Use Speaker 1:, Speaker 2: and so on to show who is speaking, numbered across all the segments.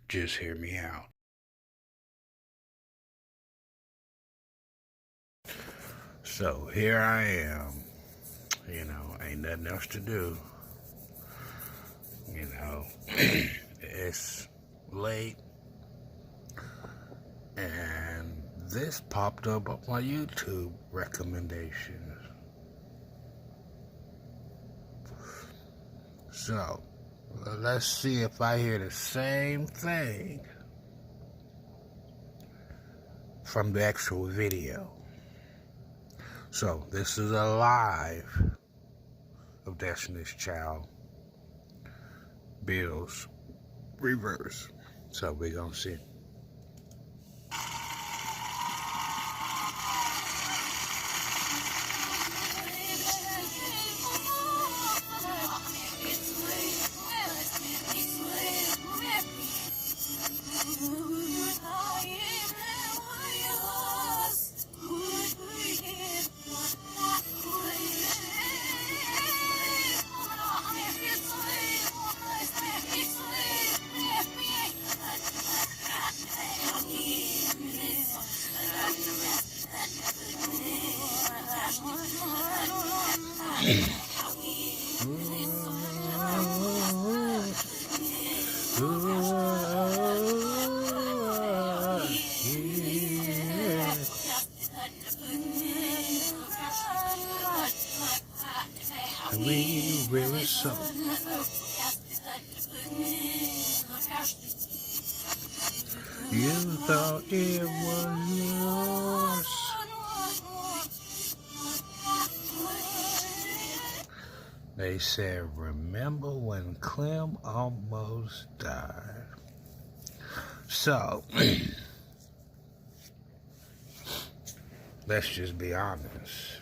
Speaker 1: Just hear me out. So here I am, ain't nothing else to do. It's late and this popped up on my YouTube recommendations. So let's see if I hear the same thing from the actual video. So this is a live of Destiny's Child Bill's reverse. So we're gonna see. We really so. You thought it was yours. They said, remember when Clem almost died? So, let's just be honest.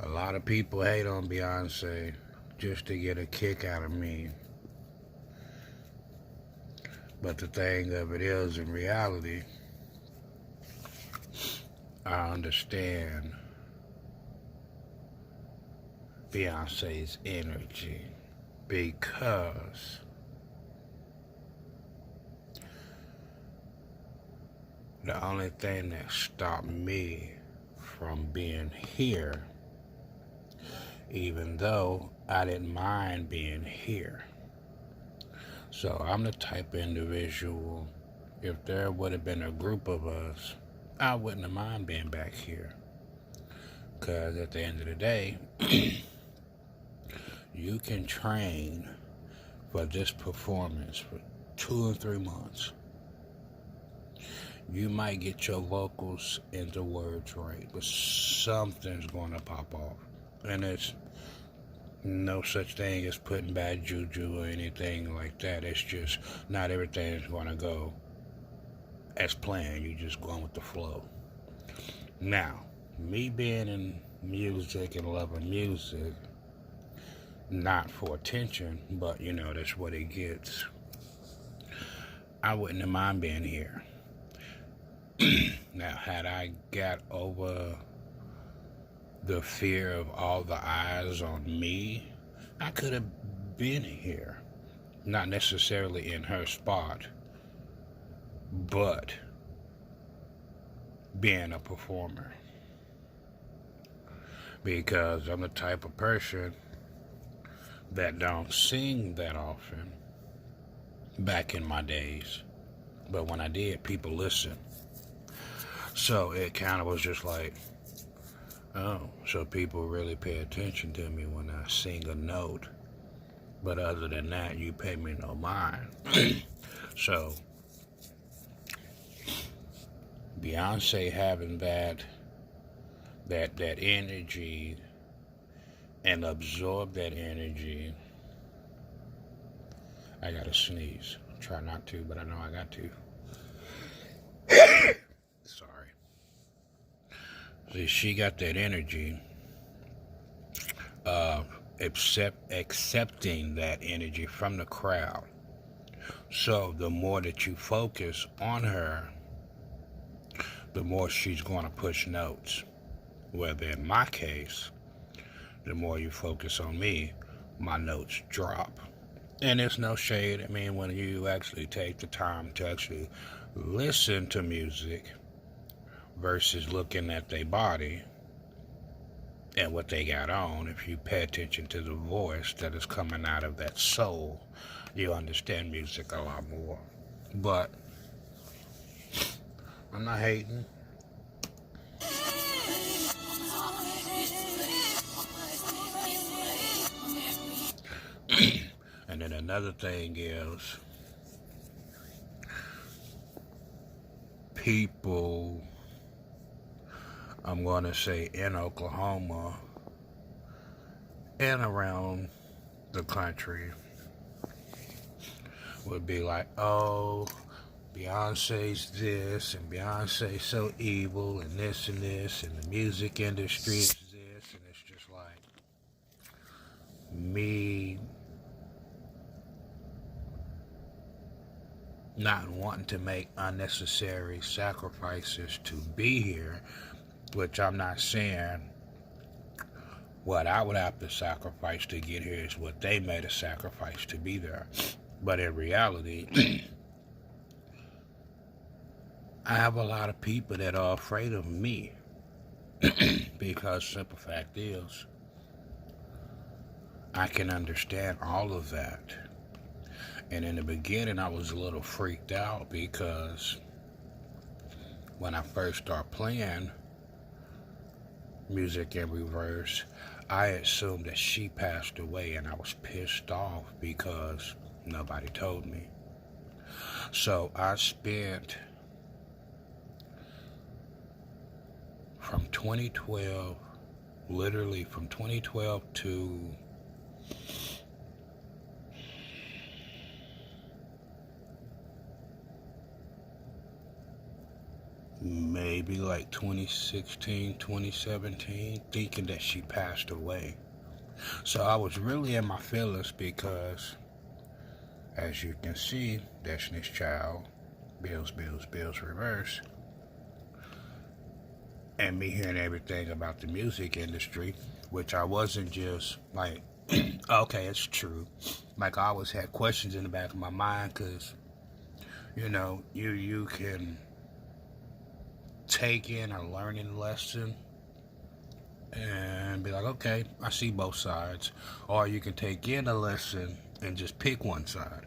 Speaker 1: A lot of people hate on Beyonce just to get a kick out of me. But the thing of it is, in reality, I understand Beyonce's energy because the only thing that stopped me from being here, even though I didn't mind being here. So I'm the type of individual, if there would have been a group of us, I wouldn't have mind being back here. Because at the end of the day, you can train for this performance for 2 or 3 months. You might get your vocals and the words right, but something's going to pop off. And it's no such thing as putting bad juju or anything like that. It's just not everything's going to go as planned. You're just going with the flow. Now, me being in music and loving music, not for attention, but that's what it gets. I wouldn't have mind being here. Now, had I got over the fear of all the eyes on me, I could have been here. Not necessarily in her spot, but being a performer. Because I'm the type of person that don't sing that often back in my days. But when I did, people listened. So it kind of was just like, oh, so people really pay attention to me when I sing a note. But other than that, you pay me no mind. So, Beyonce having that energy and absorb that energy. I gotta sneeze. Try not to, but I know I got to. Sorry. See, she got that energy, accepting that energy from the crowd. So the more that you focus on her, the more she's going to push notes. Whether in my case, the more you focus on me, my notes drop. And it's no shade. I mean, when you actually take the time to actually listen to music versus looking at their body and what they got on, if you pay attention to the voice that is coming out of that soul, you understand music a lot more. But I'm not hating. And then another thing is, people, I'm going to say in Oklahoma and around the country, would be like, oh, Beyonce's this and Beyonce's so evil and this and this and the music industry is this, and it's just like me not wanting to make unnecessary sacrifices to be here, which I'm not saying what I would have to sacrifice to get here is what they made a sacrifice to be there. But in reality, I have a lot of people that are afraid of me because simple fact is, I can understand all of that. And in the beginning, I was a little freaked out because when I first started playing music in reverse, I assumed that she passed away, and I was pissed off because nobody told me. So I spent from 2012, literally from 2012 to maybe like 2016, 2017, thinking that she passed away. So I was really in my feelings because, as you can see, Destiny's Child, Bills, reverse. And me hearing everything about the music industry, which I wasn't just like, okay, it's true. Like, I always had questions in the back of my mind because, you know, you can take in a learning lesson and be like, okay, I see both sides. Or you can take in a lesson and just pick one side.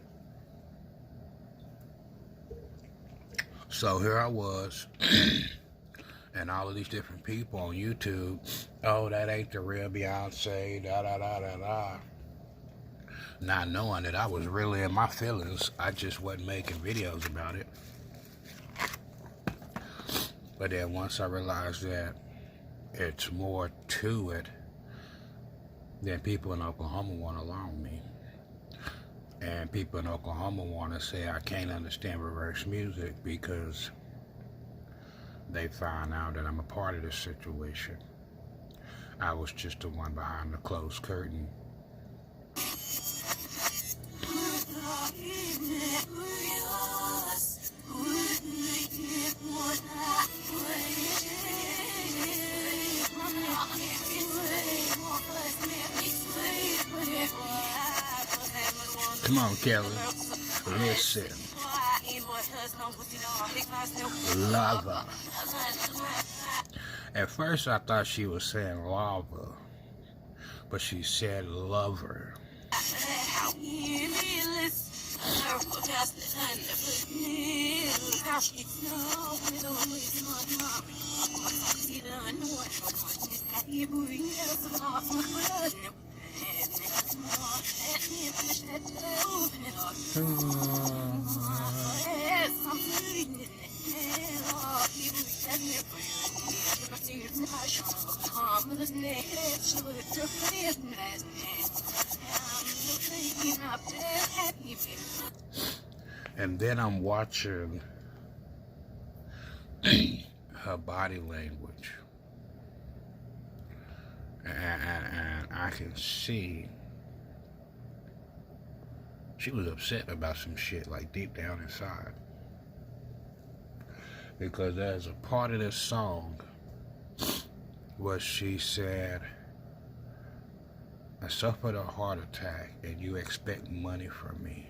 Speaker 1: So here I was, and all of these different people on YouTube, oh, that ain't the real Beyonce, da-da-da-da-da. Not knowing that I was really in my feelings, I just wasn't making videos about it. But then once I realized that it's more to it than people in Oklahoma want to allow me. And people in Oklahoma want to say I can't understand reverse music because they find out that I'm a part of this situation. I was just the one behind the closed curtain. Come on, Kelly. Listen. Lava. At first I thought she was saying lava, but she said lover. And then I'm watching her body language, and I can see she was upset about some shit, like deep down inside, because there's a part of this song where she said, I suffered a heart attack and you expect money from me.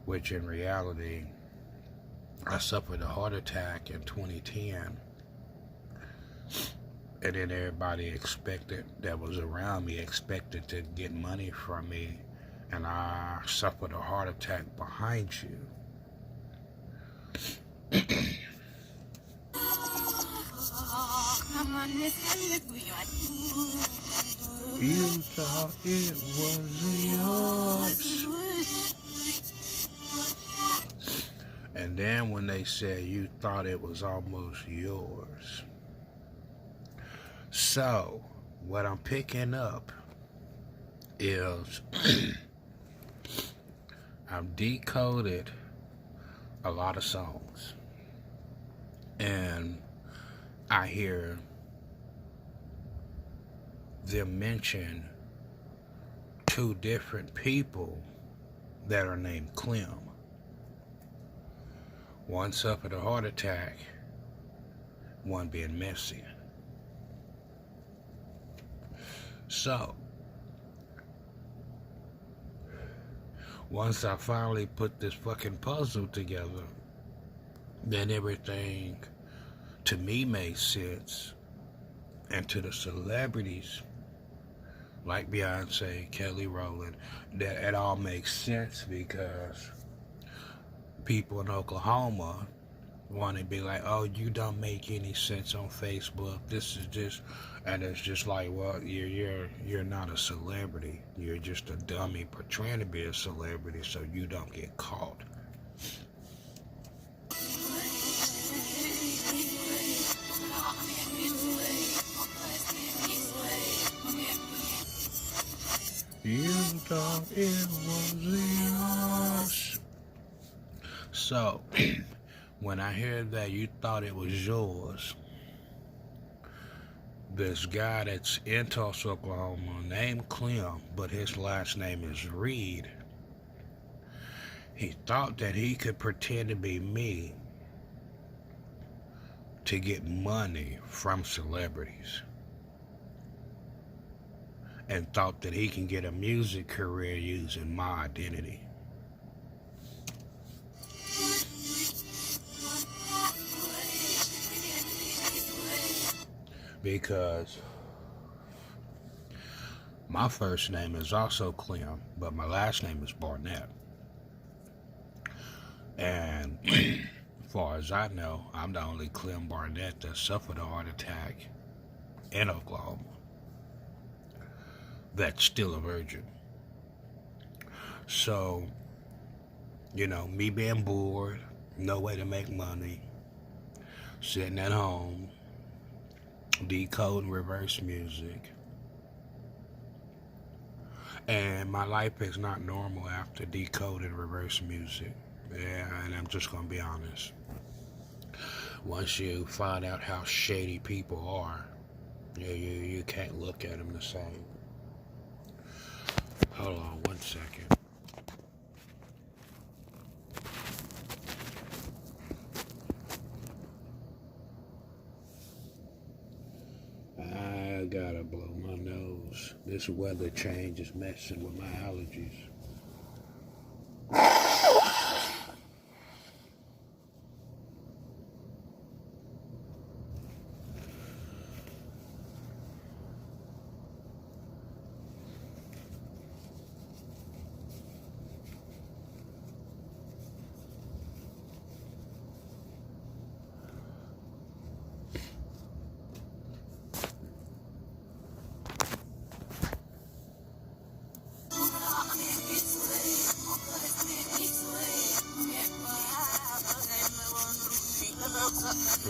Speaker 1: Which in reality, I suffered a heart attack in 2010. And then everybody expected, that was around me, expected to get money from me. And I suffered a heart attack behind you. You thought it was yours. And then when they said you thought it was almost yours. So, what I'm picking up is I've decoded a lot of songs. And I hear them mention two different people that are named Clem. One suffered a heart attack, one being messy. So, once I finally put this fucking puzzle together, then everything to me made sense. And to the celebrities like Beyonce, Kelly Rowland, that it all makes sense because people in Oklahoma want to be like, oh, you don't make any sense on Facebook. This is just, and it's just like, well, you're not a celebrity. You're just a dummy pretending to be a celebrity so you don't get caught. You thought it was yours. So, when I hear that you thought it was yours, this guy that's in Tulsa, Oklahoma, named Clem, but his last name is Reed, he thought that he could pretend to be me to get money from celebrities. And thought that he can get a music career using my identity. Because my first name is also Clem, but my last name is Barnett. And as far as I know, I'm the only Clem Barnett that suffered a heart attack in Oklahoma that's still a virgin. So, you know, me being bored, no way to make money, sitting at home, decoding reverse music. And my life is not normal after decoding reverse music. Yeah, and I'm just going to be honest. Once you find out how shady people are, you can't look at them the same. Hold on 1 second. I gotta blow my nose. This weather change is messing with my allergies.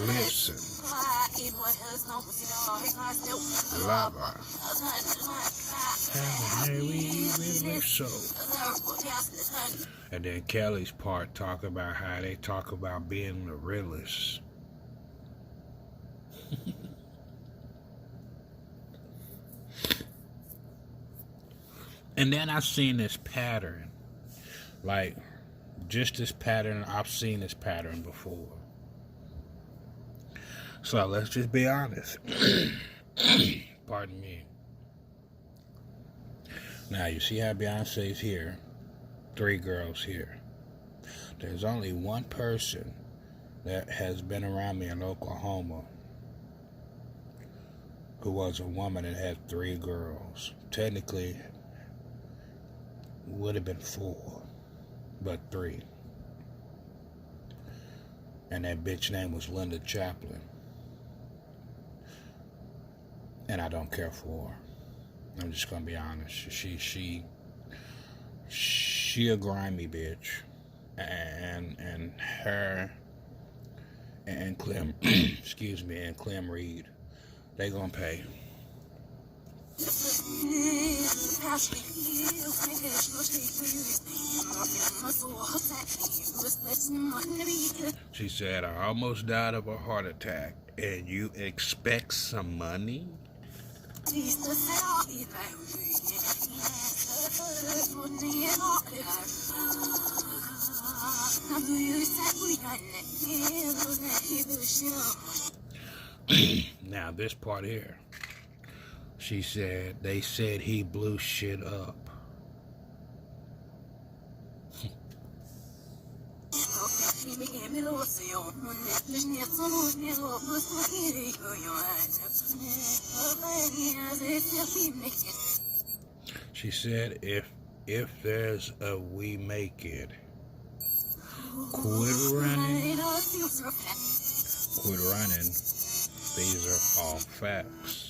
Speaker 1: Listen. Lava. And then Kelly's part talk about how they talk about being the realest. And then I've seen this pattern. Like, just this pattern, I've seen this pattern before. So let's just be honest. Pardon me. Now, you see how Beyonce's here, 3 girls here. There's only one person that has been around me in Oklahoma who was a woman and had 3 girls. Technically, would have been 4, but 3. And that bitch name was Linda Chaplin. And I don't care for her. I'm just gonna be honest. She a grimy bitch. And her and Clem excuse me, and Clem Reed, they gonna pay. She said, I almost died of a heart attack, and you expect some money? Now, this part here. She said, they said he blew shit up. She said, if there's a we make it, quit running. Quit running. These are all facts.